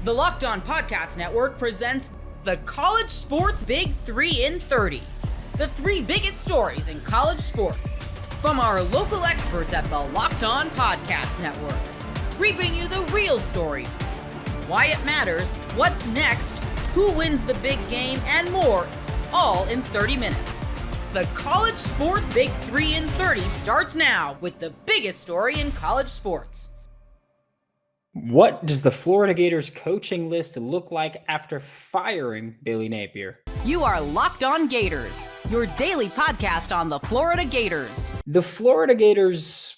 The Locked On Podcast Network presents the College Sports Big 3 in 30. The three biggest stories in college sports. From our local experts at the Locked On Podcast Network. Bringing you the real story. Why it matters, what's next, who wins the big game, and more, all in 30 minutes. The College Sports Big 3 in 30 starts now with the biggest story in college sports. What does the Florida Gators coaching list look like after firing Billy Napier? You are Locked On Gators, your daily podcast on the Florida Gators. The Florida Gators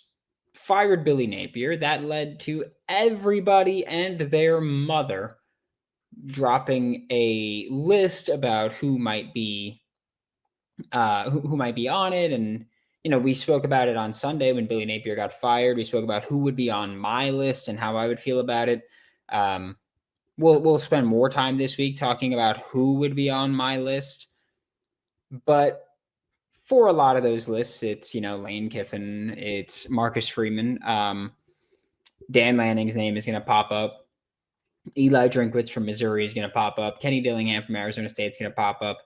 fired Billy Napier. That led to everybody and their mother dropping a list about who might be on it. And we spoke about it on Sunday when Billy Napier got fired. We spoke about who would be on my list and how I would feel about it. We'll spend more time this week talking about who would be on my list. But for a lot of those lists, it's, Lane Kiffin, it's Marcus Freeman. Dan Lanning's name is going to pop up. Eli Drinkwitz from Missouri is going to pop up. Kenny Dillingham from Arizona State is going to pop up.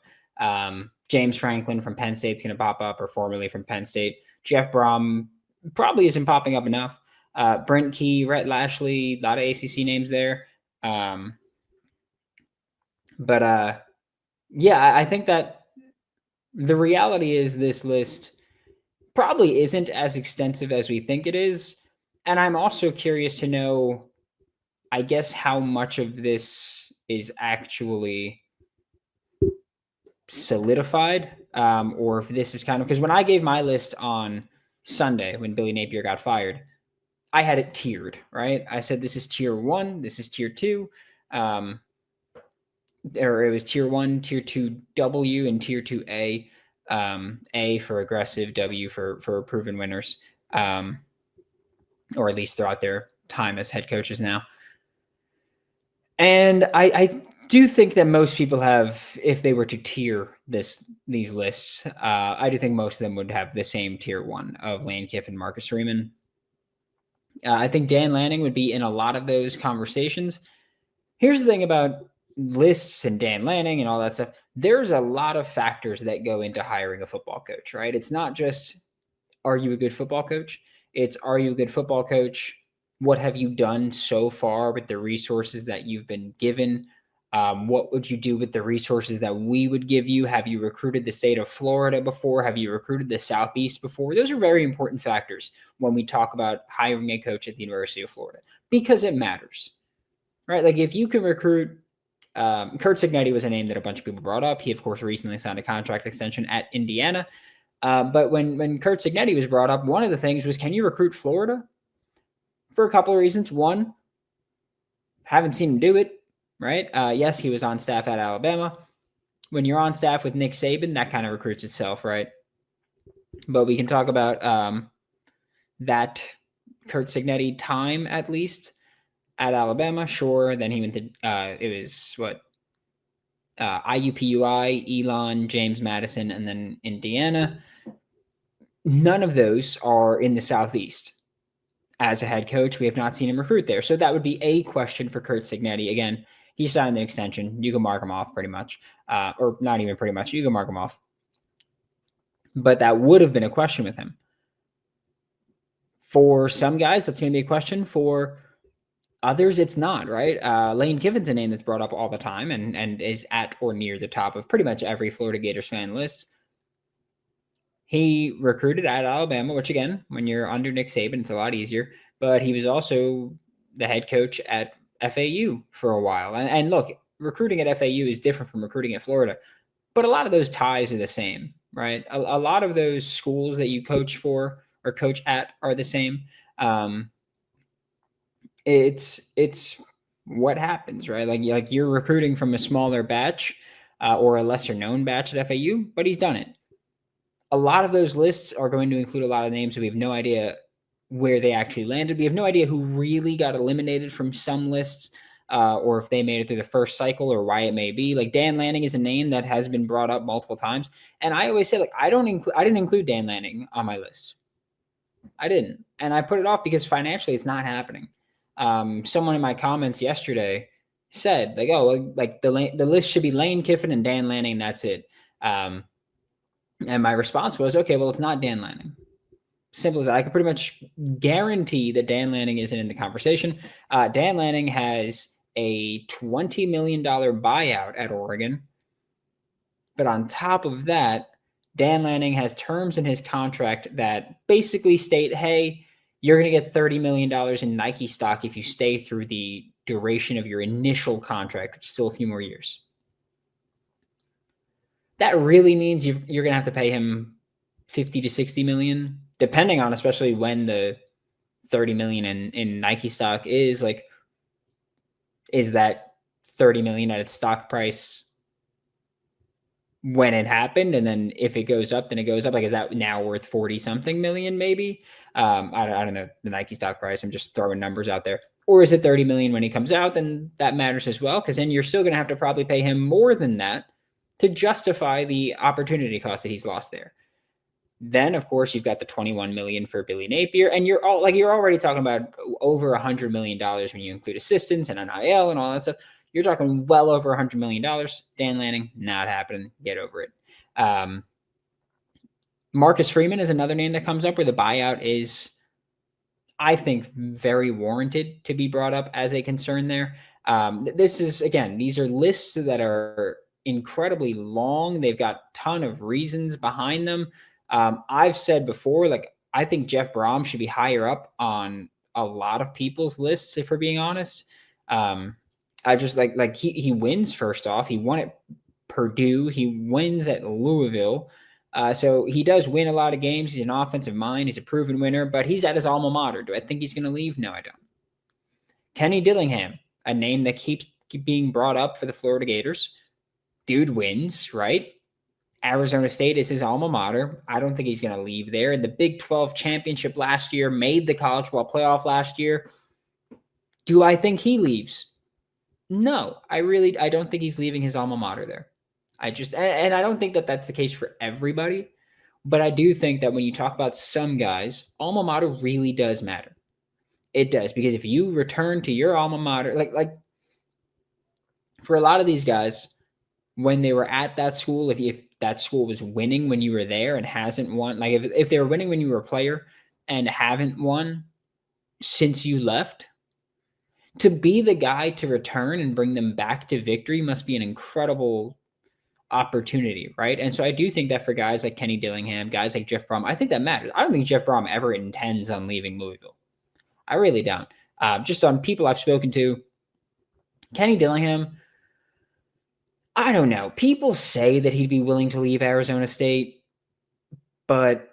James Franklin from Penn State is going to pop up, or formerly from Penn State. Jeff Brom probably isn't popping up enough. Brent Key, Rhett Lashley, a lot of ACC names there. I think that the reality is this list probably isn't as extensive as we think it is. And I'm also curious to know, I guess, how much of this is actually solidified, or if this is because when I gave my list on Sunday, when Billy Napier got fired, I had it tiered, right? I said, this is tier 1, this is tier 2, or it was tier 1, tier 2 W, and tier 2 A. A for aggressive, W for proven winners, or at least throughout their time as head coaches now. And I do think that most people have, if they were to tier these lists, I do think most of them would have the same tier 1 of Lane Kiffin, Marcus Freeman. I think Dan Lanning would be in a lot of those conversations. Here's the thing about lists and Dan Lanning and all that stuff. There's a lot of factors that go into hiring a football coach, right? It's not just, are you a good football coach? It's, are you a good football coach? What have you done so far with the resources that you've been given? What would you do with the resources that we would give you? Have you recruited the state of Florida before? Have you recruited the Southeast before? Those are very important factors when we talk about hiring a coach at the University of Florida, because it matters, right? Like if you can recruit, Curt Cignetti was a name that a bunch of people brought up. He, of course, recently signed a contract extension at Indiana. But when Curt Cignetti was brought up, one of the things was, can you recruit Florida? For a couple of reasons. One, haven't seen him do it. Right? Yes, he was on staff at Alabama. When you're on staff with Nick Saban, that kind of recruits itself, right? But we can talk about that Curt Cignetti time, at least, at Alabama. Sure. Then he went to, IUPUI, Elon, James Madison, and then Indiana. None of those are in the Southeast. As a head coach, we have not seen him recruit there. So that would be a question for Curt Cignetti. Again, he signed an extension. You can mark him off pretty much, or not even pretty much. You can mark him off. But that would have been a question with him. For some guys, that's going to be a question. For others, it's not, right? Lane Kiffin's a name that's brought up all the time and is at or near the top of pretty much every Florida Gators fan list. He recruited at Alabama, which, again, when you're under Nick Saban, it's a lot easier. But he was also the head coach at FAU for a while. And look, recruiting at FAU is different from recruiting at Florida. But a lot of those ties are the same, right? A lot of those schools that you coach for or coach at are the same. It's what happens, right? Like you're recruiting from a smaller batch or a lesser known batch at FAU, but he's done it. A lot of those lists are going to include a lot of names, so we have no idea where they actually landed. We have no idea who really got eliminated from some lists, or if they made it through the first cycle, or why it may be. Like Dan Lanning is a name that has been brought up multiple times, and I always say, like, I didn't include Dan Lanning on my list. I didn't, and I put it off because financially it's not happening. Someone in my comments yesterday said, like, oh, like the list should be Lane Kiffin and Dan Lanning. That's it. And my response was, okay, well, it's not Dan Lanning. Simple as that. I can pretty much guarantee that Dan Lanning isn't in the conversation. Dan Lanning has a $20 million buyout at Oregon. But on top of that, Dan Lanning has terms in his contract that basically state, hey, you're going to get $30 million in Nike stock if you stay through the duration of your initial contract, which is still a few more years. That really means you're going to have to pay him 50 to 60 million, depending on especially when the 30 million in Nike stock is. Like, is that 30 million at its stock price when it happened? And then if it goes up, then it goes up. Like, is that now worth 40 something million? Maybe. I don't know the Nike stock price. I'm just throwing numbers out there. Or is it 30 million when he comes out? Then that matters as well. Cause then you're still going to have to probably pay him more than that to justify the opportunity cost that he's lost there. Then of course you've got the 21 million for Billy Napier, and you're already talking about over $100 million when you include assistants and NIL and all that stuff. You're talking well over $100 million. Dan Lanning, not happening. Get over it. Marcus Freeman is another name that comes up where the buyout is, I think, very warranted to be brought up as a concern there. This is, again, these are lists that are incredibly long. They've got a ton of reasons behind them. I've said before, like, I think Jeff Brom should be higher up on a lot of people's lists, if we're being honest. I just like he wins first off. He won at Purdue. He wins at Louisville. So he does win a lot of games. He's an offensive mind. He's a proven winner, but he's at his alma mater. Do I think he's going to leave? No, I don't. Kenny Dillingham, a name that keeps being brought up for the Florida Gators. Dude wins, right? Arizona State is his alma mater. I don't think he's going to leave there. The Big 12 championship last year, made the college football playoff last year. Do I think he leaves? No, I don't think he's leaving his alma mater there. And I don't think that that's the case for everybody, but I do think that when you talk about some guys, alma mater really does matter. It does, because if you return to your alma mater, like for a lot of these guys, when they were at that school, if that school was winning when you were there and hasn't won, like if they were winning when you were a player and haven't won since you left, to be the guy to return and bring them back to victory must be an incredible opportunity, right? And so I do think that for guys like Kenny Dillingham, guys like Jeff Brom, I think that matters. I don't think Jeff Brom ever intends on leaving Louisville. I really don't. Just on people I've spoken to, Kenny Dillingham, I don't know. People say that he'd be willing to leave Arizona State, but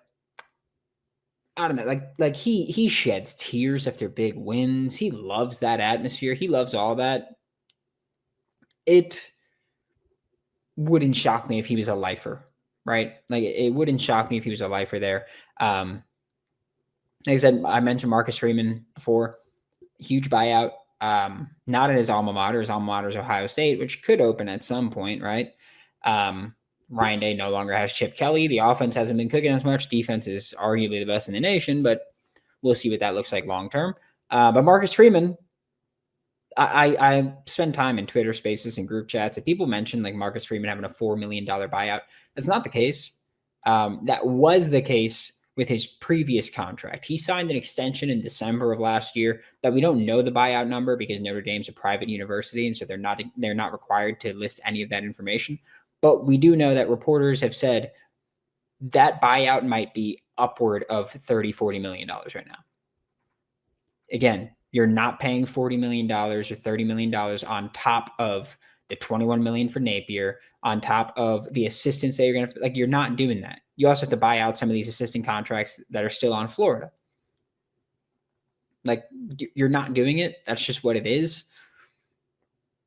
I don't know. Like he sheds tears after big wins. He loves that atmosphere. He loves all that. It wouldn't shock me if he was a lifer, right? Like it wouldn't shock me if he was a lifer there. Like I said, I mentioned Marcus Freeman before. Huge buyout. Not in his alma mater. His alma mater is Ohio State, which could open at some point, right? Ryan Day no longer has Chip Kelly. The offense hasn't been cooking as much. Defense is arguably the best in the nation, but we'll see what that looks like long term. But Marcus Freeman, I spend time in Twitter spaces and group chats, and people mention like Marcus Freeman having a $4 million buyout. That's not the case. That was the case with his previous contract. He signed an extension in December of last year that we don't know the buyout number because Notre Dame's a private university, and so they're not required to list any of that information. But we do know that reporters have said that buyout might be upward of $30-40 million right now. Again, you're not paying $40 million or $30 million on top of the $21 million for Napier, on top of the assistants that you're going to, like, you're not doing that. You also have to buy out some of these assistant contracts that are still on Florida. Like, you're not doing it. That's just what it is.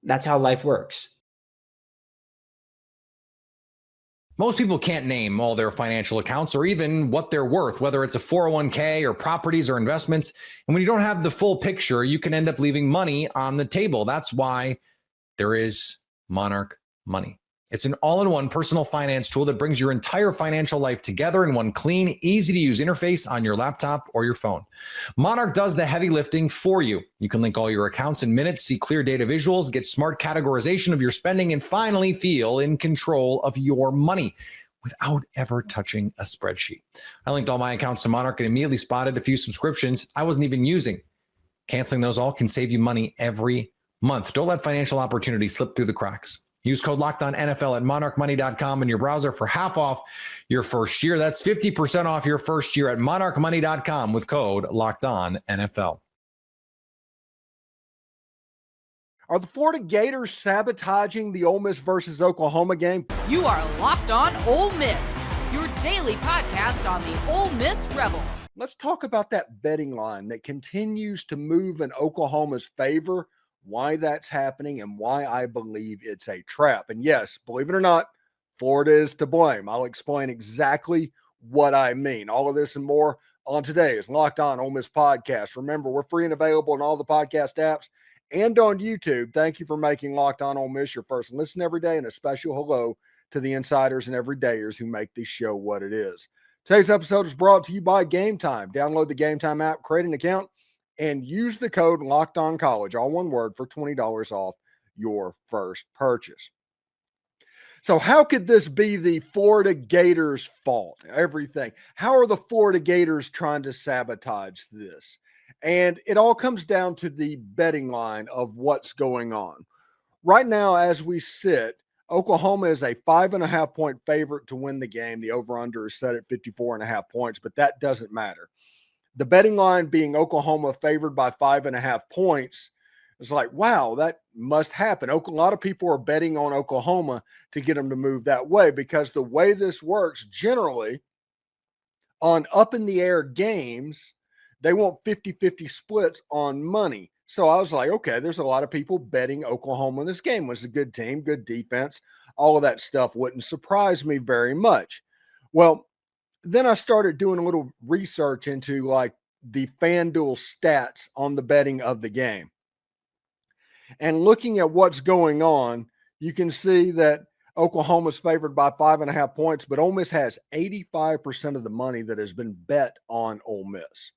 That's how life works. Most people can't name all their financial accounts or even what they're worth, whether it's a 401k or properties or investments. And when you don't have the full picture, you can end up leaving money on the table. That's why there is Monarch Money. It's an all-in-one personal finance tool that brings your entire financial life together in one clean, easy-to-use interface on your laptop or your phone. Monarch does the heavy lifting for you. You can link all your accounts in minutes, see clear data visuals, get smart categorization of your spending, and finally feel in control of your money without ever touching a spreadsheet. I linked all my accounts to Monarch and immediately spotted a few subscriptions I wasn't even using. Canceling those all can save you money every month. Don't let financial opportunities slip through the cracks. Use code LOCKEDONNFL at monarchmoney.com in your browser for half off your first year. That's 50% off your first year at monarchmoney.com with code LOCKEDONNFL. Are the Florida Gators sabotaging the Ole Miss versus Oklahoma game? You are Locked On Ole Miss, your daily podcast on the Ole Miss Rebels. Let's talk about that betting line that continues to move in Oklahoma's favor, why that's happening, and why I believe it's a trap. And yes, believe it or not, Florida is to blame. I'll explain exactly what I mean. All of this and more on today's Locked On Ole Miss podcast. Remember, we're free and available in all the podcast apps and on YouTube. Thank you for making Locked On Ole Miss your first listen every day, and a special hello to the insiders and everydayers who make this show what it is. Today's episode is brought to you by Gametime. Download the Gametime app, create an account, and use the code LOCKEDONCollege, all one word, for $20 off your first purchase. So how could this be the Florida Gators' fault? Everything. How are the Florida Gators trying to sabotage this? And it all comes down to the betting line of what's going on. Right now, as we sit, Oklahoma is a 5.5-point favorite to win the game. The over-under is set at 54.5 points, but that doesn't matter. The betting line being Oklahoma favored by 5.5 points is like, wow, that must happen. A lot of people are betting on Oklahoma to get them to move that way, because the way this works generally on up-in-the-air games, they want 50-50 splits on money. So I was like, okay, there's a lot of people betting Oklahoma in this game. It was a good team, good defense. All of that stuff wouldn't surprise me very much. Well, then I started doing a little research into like the FanDuel stats on the betting of the game. And looking at what's going on, you can see that Oklahoma's favored by 5.5 points, but Ole Miss has 85% of the money that has been bet on Ole Miss.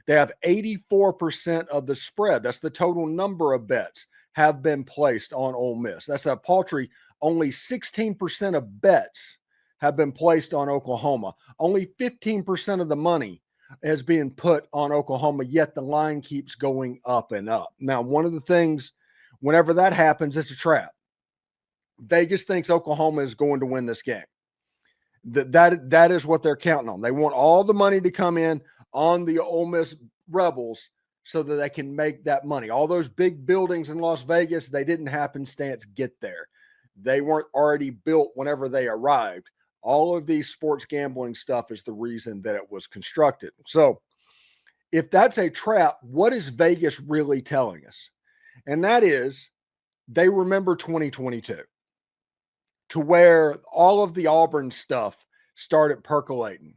They have 84% of the spread. That's the total number of bets have been placed on Ole Miss. That's a paltry, only 16% of bets have been placed on Oklahoma. Only 15% of the money is being put on Oklahoma, yet the line keeps going up and up. Now, one of the things, whenever that happens, it's a trap. Vegas thinks Oklahoma is going to win this game. That is what they're counting on. They want all the money to come in on the Ole Miss Rebels so that they can make that money. All those big buildings in Las Vegas, they didn't happenstance get there. They weren't already built whenever they arrived. All of these sports gambling stuff is the reason that it was constructed. So if that's a trap, what is Vegas really telling us? And that is they remember 2022, to where all of the Auburn stuff started percolating.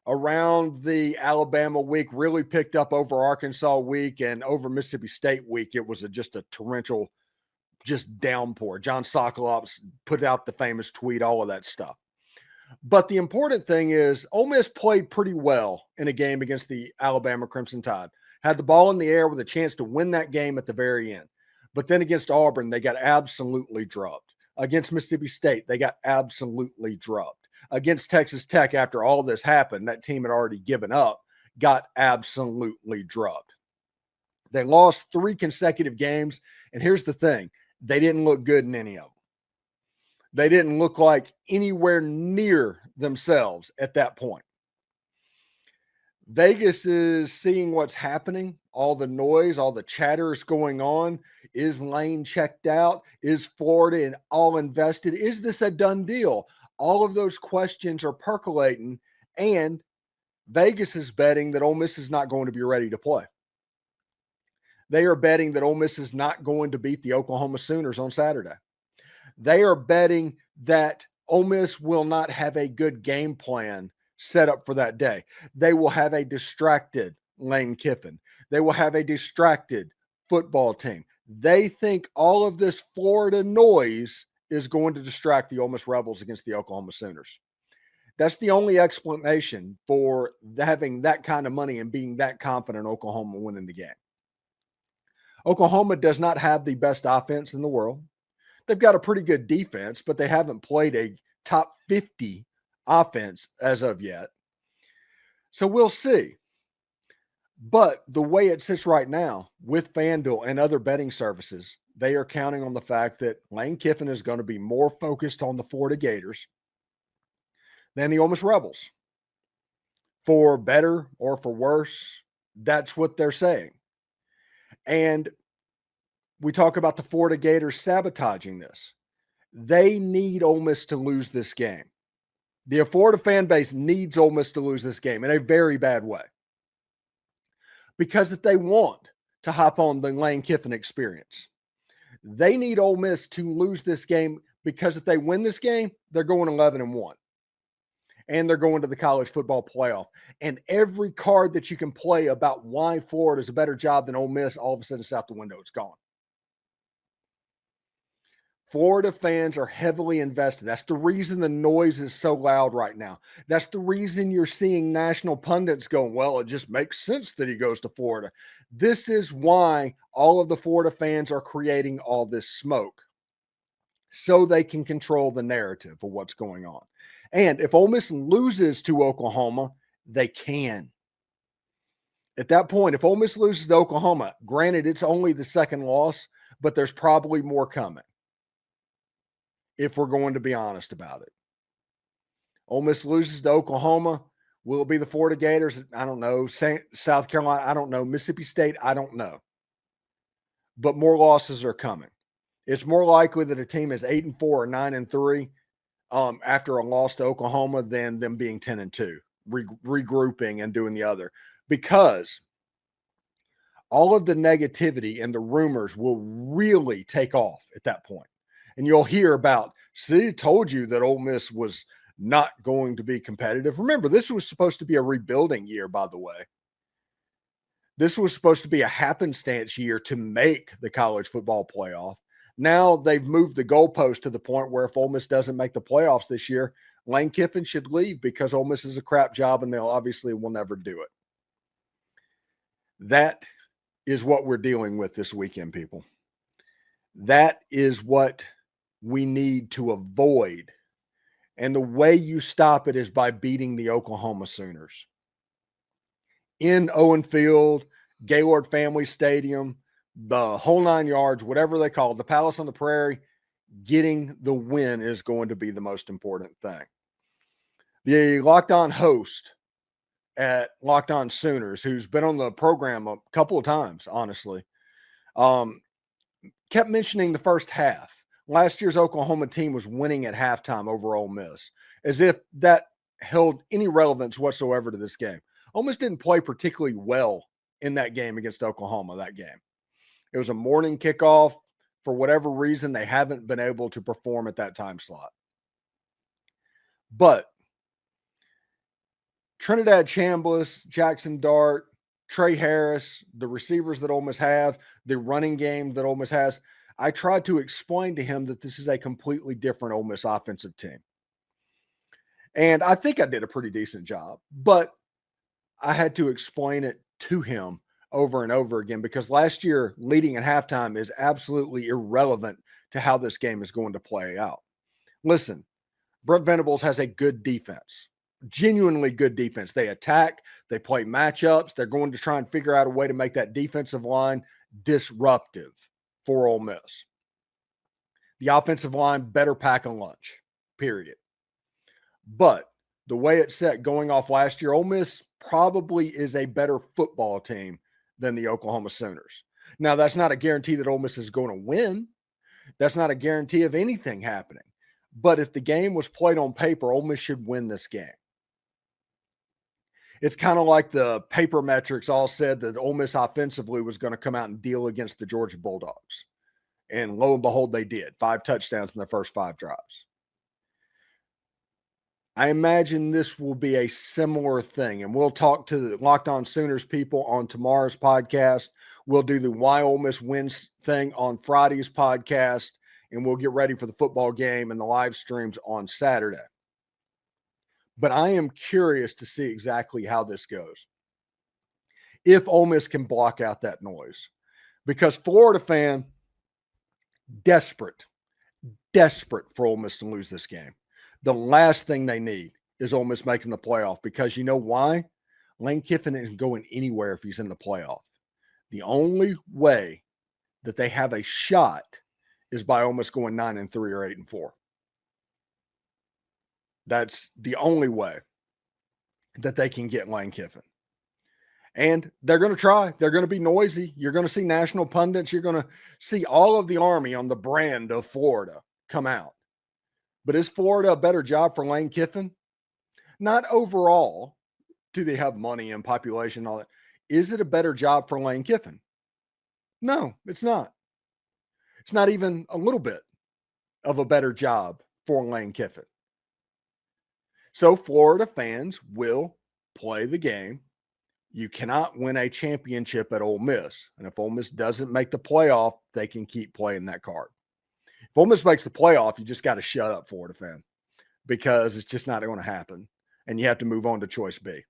Around the Alabama week, really picked up over Arkansas week, and over Mississippi State week, it was just a torrential, just downpour. John Sokolops put out the famous tweet, all of that stuff. But the important thing is Ole Miss played pretty well in a game against the Alabama Crimson Tide. Had the ball in the air with a chance to win that game at the very end. But then against Auburn, they got absolutely drubbed. Against Mississippi State, they got absolutely drubbed. Against Texas Tech, after all this happened, that team had already given up, got absolutely drubbed. They lost 3 consecutive games, and here's the thing. They didn't look good in any of them. They didn't look like anywhere near themselves at that point. Vegas is seeing what's happening, all the noise, all the chatter is going on. Is Lane checked out? Is Florida all invested? Is this a done deal? All of those questions are percolating, and Vegas is betting that Ole Miss is not going to be ready to play. They are betting that Ole Miss is not going to beat the Oklahoma Sooners on Saturday. They are betting that Ole Miss will not have a good game plan set up for that day. They will have a distracted Lane Kiffin. They will have a distracted football team. They think all of this Florida noise is going to distract the Ole Miss Rebels against the Oklahoma Sooners. That's the only explanation for having that kind of money and being that confident Oklahoma winning the game. Oklahoma does not have the best offense in the world. They've got a pretty good defense, but they haven't played a top 50 offense as of yet. So we'll see. But the way it sits right now with FanDuel and other betting services, they are counting on the fact that Lane Kiffin is going to be more focused on the Florida Gators than the Ole Miss Rebels. For better or for worse, that's what they're saying. And we talk about the Florida Gators sabotaging this. They need Ole Miss to lose this game. The Florida fan base needs Ole Miss to lose this game in a very bad way. Because if they want to hop on the Lane Kiffin experience, they need Ole Miss to lose this game, because if they win this game, they're going 11-1. And they're going to the college football playoff. And every card that you can play about why Florida is a better job than Ole Miss, all of a sudden it's out the window. It's gone. Florida fans are heavily invested. That's the reason the noise is so loud right now. That's the reason you're seeing national pundits going, well, it just makes sense that he goes to Florida. This is why all of the Florida fans are creating all this smoke, so they can control the narrative of what's going on. And if Ole Miss loses to Oklahoma, they can. At that point, if Ole Miss loses to Oklahoma, granted, it's only the second loss, but there's probably more coming, if we're going to be honest about it. Ole Miss loses to Oklahoma. Will it be the Florida Gators? I don't know. South Carolina? I don't know. Mississippi State? I don't know. But more losses are coming. It's more likely that a team is 8-4 or 9-3 after a loss to Oklahoma than them being 10-2, regrouping and doing the other. Because all of the negativity and the rumors will really take off at that point. And you'll hear about, see, told you that Ole Miss was not going to be competitive. Remember, this was supposed to be a rebuilding year, by the way. This was supposed to be a happenstance year to make the college football playoff. Now they've moved the goalpost to the point where if Ole Miss doesn't make the playoffs this year, Lane Kiffin should leave, because Ole Miss is a crap job and they'll obviously will never do it. That is what we're dealing with this weekend, people. That is what we need to avoid. And the way you stop it is by beating the Oklahoma Sooners. In Owen Field, Gaylord Family Stadium, the whole 9 yards, whatever they call it, the Palace on the Prairie, getting the win is going to be the most important thing. The Locked On host at Locked On Sooners, who's been on the program a couple of times, honestly, kept mentioning the first half. Last year's Oklahoma team was winning at halftime over Ole Miss, as if that held any relevance whatsoever to this game. Ole Miss didn't play particularly well in that game against Oklahoma, that game. It was a morning kickoff. For whatever reason, they haven't been able to perform at that time slot. But Trinidad Chambliss, Jackson Dart, Trey Harris, the receivers that Ole Miss have, the running game that Ole Miss has, I tried to explain to him that this is a completely different Ole Miss offensive team. And I think I did a pretty decent job, but I had to explain it to him over and over again, because last year leading at halftime is absolutely irrelevant to how this game is going to play out. Listen, Brent Venables has a good defense, genuinely good defense. They attack, they play matchups. They're going to try and figure out a way to make that defensive line disruptive for Ole Miss. The offensive line better pack a lunch, period. But the way it's set going off last year, Ole Miss probably is a better football team than the Oklahoma Sooners. Now, that's not a guarantee that Ole Miss is going to win. That's not a guarantee of anything happening. But if the game was played on paper, Ole Miss should win this game. It's kind of like the paper metrics all said that Ole Miss offensively was going to come out and deal against the Georgia Bulldogs. And lo and behold, they did. 5 touchdowns in their first 5 drives. I imagine this will be a similar thing. And we'll talk to the Locked On Sooners people on tomorrow's podcast. We'll do the Why Ole Miss Wins thing on Friday's podcast. and we'll get ready for the football game and the live streams on Saturday. But I am curious to see exactly how this goes. If Ole Miss can block out that noise, because Florida fan, desperate for Ole Miss to lose this game. The last thing they need is Ole Miss making the playoff, because you know why? Lane Kiffin isn't going anywhere if he's in the playoff. The only way that they have a shot is by Ole Miss going 9-3 or 8-4. That's the only way that they can get Lane Kiffin. And they're going to try. They're going to be noisy. You're going to see national pundits. You're going to see all of the Army on the brand of Florida come out. But is Florida a better job for Lane Kiffin? Not overall. Do they have money and population and all that? Is it a better job for Lane Kiffin? No, it's not. It's not even a little bit of a better job for Lane Kiffin. So Florida fans will play the game. You cannot win a championship at Ole Miss. And if Ole Miss doesn't make the playoff, they can keep playing that card. If Ole Miss makes the playoff, you just got to shut up, Florida fan, because it's just not going to happen. And you have to move on to choice B.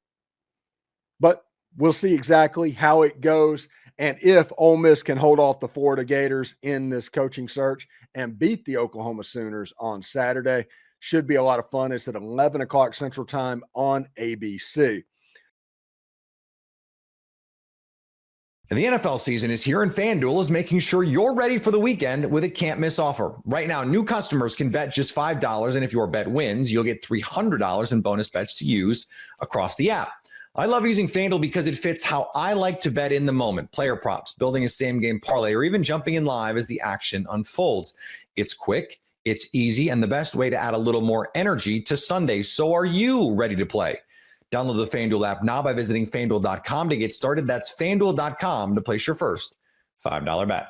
But we'll see exactly how it goes. And if Ole Miss can hold off the Florida Gators in this coaching search and beat the Oklahoma Sooners on Saturday, should be a lot of fun. It's at 11 o'clock Central Time on ABC. And the NFL season is here, and FanDuel is making sure you're ready for the weekend with a can't-miss offer. Right now, new customers can bet just $5, and if your bet wins, you'll get $300 in bonus bets to use across the app. I love using FanDuel because it fits how I like to bet in the moment. Player props, building a same-game parlay, or even jumping in live as the action unfolds. It's quick, it's easy, and the best way to add a little more energy to Sunday. So are you ready to play? Download the FanDuel app now by visiting FanDuel.com to get started. That's FanDuel.com to place your first $5 bet.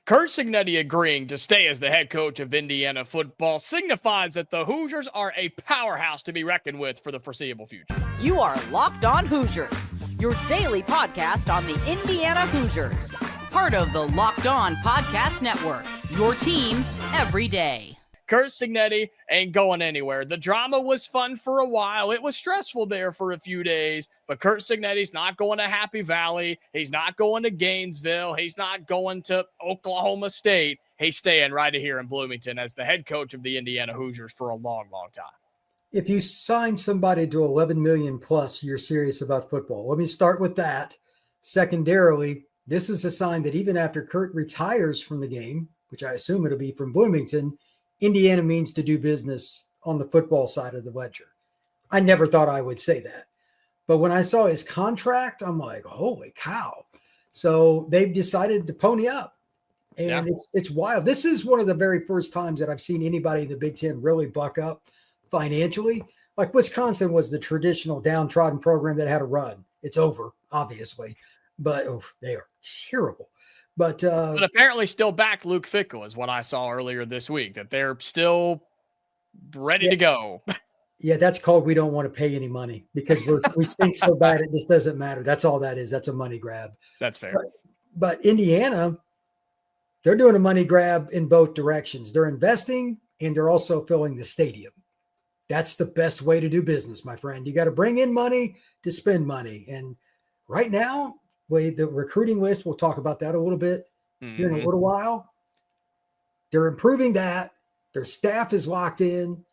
Curt Cignetti agreeing to stay as the head coach of Indiana football signifies that the Hoosiers are a powerhouse to be reckoned with for the foreseeable future. You are Locked On Hoosiers, your daily podcast on the Indiana Hoosiers. Part of the Locked On Podcast Network, your team every day. Curt Cignetti ain't going anywhere. The drama was fun for a while. It was stressful there for a few days, but Curt Cignetti's not going to Happy Valley. He's not going to Gainesville. He's not going to Oklahoma State. He's staying right here in Bloomington as the head coach of the Indiana Hoosiers for a long, long time. If you sign somebody to $11 million plus, you're serious about football. Let me start with that. Secondarily, this is a sign that even after Curt retires from the game, which I assume it'll be from Bloomington, Indiana means to do business on the football side of the ledger. I never thought I would say that. But when I saw his contract, I'm like, holy cow. So they've decided to pony up. And it's wild. This is one of the very first times that I've seen anybody in the Big Ten really buck up financially. Like Wisconsin was the traditional downtrodden program that had a run. It's over, obviously. But they are terrible. But apparently still back Luke Fickell is what I saw earlier this week, that they're still ready to go. Yeah, that's called we don't want to pay any money because we stink so bad it just doesn't matter. That's all that is. That's a money grab. That's fair. But Indiana, they're doing a money grab in both directions. They're investing and they're also filling the stadium. That's the best way to do business, my friend. You got to bring in money to spend money. And right now, the recruiting list, we'll talk about that a little bit here in a little while. They're improving that. Their staff is locked in.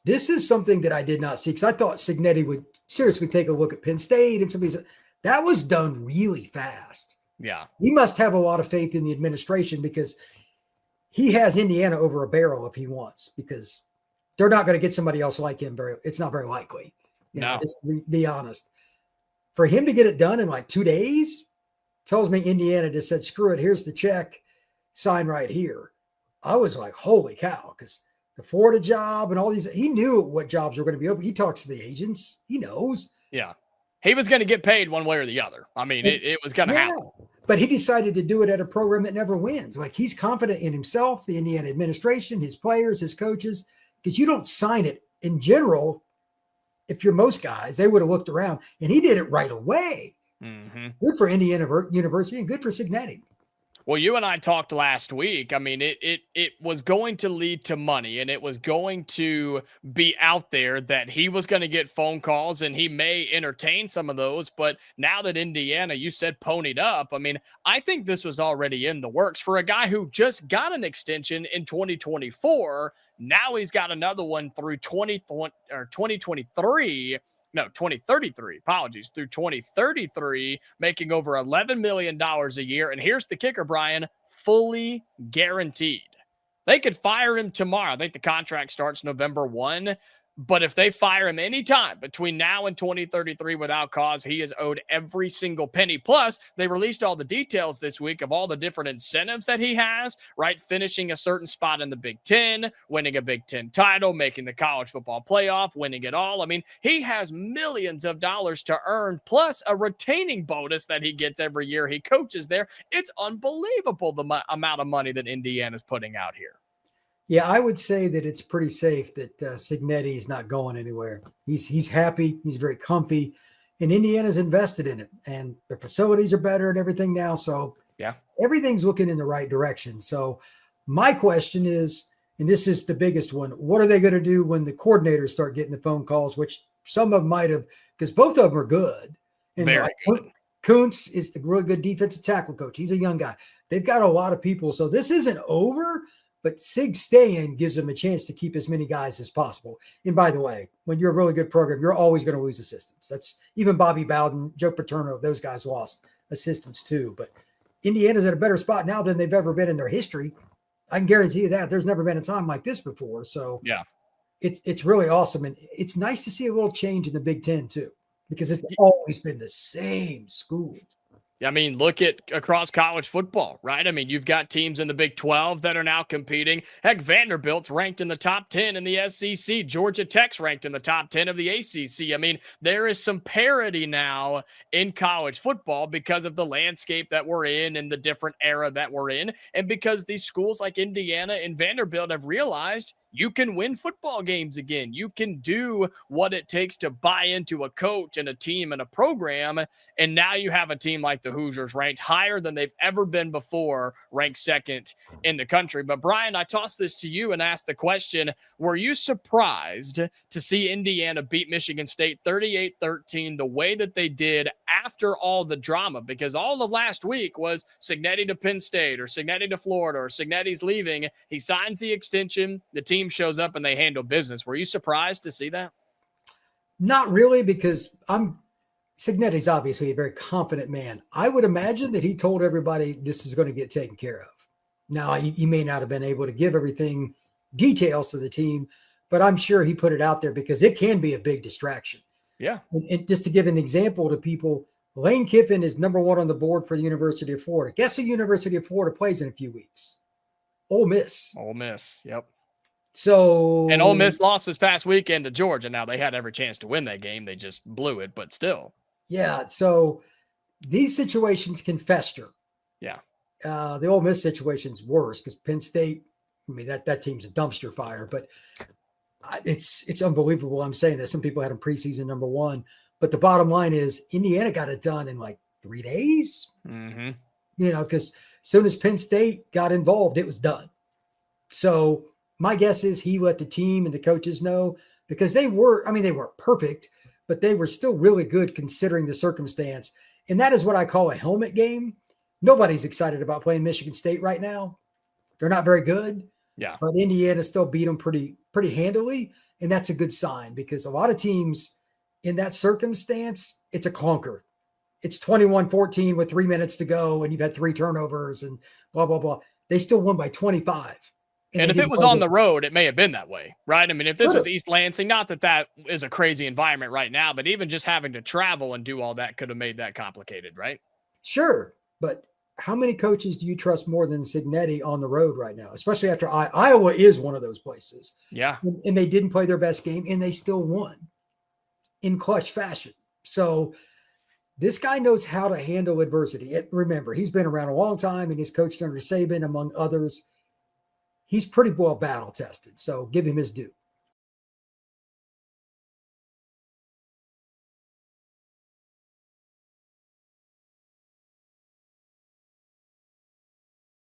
This is something that I did not see because I thought Cignetti would seriously take a look at Penn State and somebody said that was done really fast. Yeah. He must have a lot of faith in the administration because he has Indiana over a barrel if he wants, because they're not going to get somebody else like him. It's not very likely. Just to be honest. For him to get it done in like 2 days tells me Indiana just said, screw it. Here's the check. Sign right here. I was like, holy cow. Because the Florida job and all these, he knew what jobs were going to be open. He talks to the agents. He knows. Yeah. He was going to get paid one way or the other. I mean, it was going to happen. But he decided to do it at a program that never wins. Like he's confident in himself, the Indiana administration, his players, his coaches, because you don't sign it in general. If you're most guys, they would have looked around, and he did it right away. Mm-hmm. Good for Indiana University and good for Cignetti. Well, you and I talked last week. I mean, it was going to lead to money, and it was going to be out there that he was going to get phone calls, and he may entertain some of those. But now that Indiana, you said, ponied up, I mean, I think this was already in the works for a guy who just got an extension in 2024. Now he's got another one through 2023. No, 2033, apologies, through 2033, making over $11 million a year. And here's the kicker, Brian, fully guaranteed. They could fire him tomorrow. I think the contract starts November 1. But if they fire him anytime between now and 2033 without cause, he is owed every single penny. Plus, they released all the details this week of all the different incentives that he has, right? Finishing a certain spot in the Big Ten, winning a Big Ten title, making the college football playoff, winning it all. I mean, he has millions of dollars to earn, plus a retaining bonus that he gets every year he coaches there. It's unbelievable the amount of money that Indiana's putting out here. Yeah, I would say that it's pretty safe that Cignetti is not going anywhere. He's happy. He's very comfy, and Indiana's invested in it, and the facilities are better and everything now. So yeah, everything's looking in the right direction. So my question is, and this is the biggest one, what are they going to do when the coordinators start getting the phone calls, which some of them might have, because both of them are good. And very good. Kuntz is the real good defensive tackle coach. He's a young guy. They've got a lot of people. So this isn't over. But Sig staying gives them a chance to keep as many guys as possible. And by the way, when you're a really good program, you're always going to lose assistants. That's even Bobby Bowden, Joe Paterno, those guys lost assistants too. But Indiana's at a better spot now than they've ever been in their history. I can guarantee you that. There's never been a time like this before. So yeah, it's really awesome. And it's nice to see a little change in the Big Ten too, because it's always been the same schools. I mean, look at across college football, right? I mean, you've got teams in the Big 12 that are now competing. Heck, Vanderbilt's ranked in the top 10 in the SEC. Georgia Tech's ranked in the top 10 of the ACC. I mean, there is some parity now in college football because of the landscape that we're in and the different era that we're in. And because these schools like Indiana and Vanderbilt have realized you can win football games again. You can do what it takes to buy into a coach and a team and a program. And now you have a team like the Hoosiers ranked higher than they've ever been before, ranked second in the country. But Brian, I toss this to you and ask the question, were you surprised to see Indiana beat Michigan State 38-13 the way that they did after all the drama? Because all of last week was Cignetti to Penn State or Cignetti to Florida or Cignetti's leaving. He signs the extension. The team shows up and they handle business. Were you surprised to see that? Not really, because Cignetti's obviously a very confident man. I would imagine that he told everybody this is going to get taken care of. Now, he may not have been able to give everything details to the team, but I'm sure he put it out there because it can be a big distraction. Yeah. And just to give an example to people, Lane Kiffin is number 1 on the board for the University of Florida. Guess who University of Florida plays in a few weeks? Ole Miss. Ole Miss, yep. So, and Ole Miss lost this past weekend to Georgia. Now they had every chance to win that game. They just blew it, but still. Yeah. So these situations can fester. Yeah. The Ole Miss situation's worse because Penn State, I mean, that team's a dumpster fire, but it's unbelievable. I'm saying that some people had them preseason number 1, but the bottom line is Indiana got it done in like 3 days, mm-hmm. Because as soon as Penn State got involved, it was done. So my guess is he let the team and the coaches know because they weren't perfect, but they were still really good considering the circumstance. And that is what I call a helmet game. Nobody's excited about playing Michigan State right now. They're not very good. Yeah. But Indiana still beat them pretty handily. And that's a good sign because a lot of teams in that circumstance, it's a clunker. It's 21-14 with 3 minutes to go and you've had 3 turnovers and blah, blah, blah. They still won by 25. And if it was on the road, it may have been that way, right? I mean, if this was East Lansing, not that is a crazy environment right now, but even just having to travel and do all that could have made that complicated, right? Sure. But how many coaches do you trust more than Cignetti on the road right now? Especially after Iowa is one of those places. Yeah. And they didn't play their best game and they still won in clutch fashion. So this guy knows how to handle adversity. Remember, he's been around a long time and he's coached under Saban, among others. He's pretty well battle tested. So give him his due.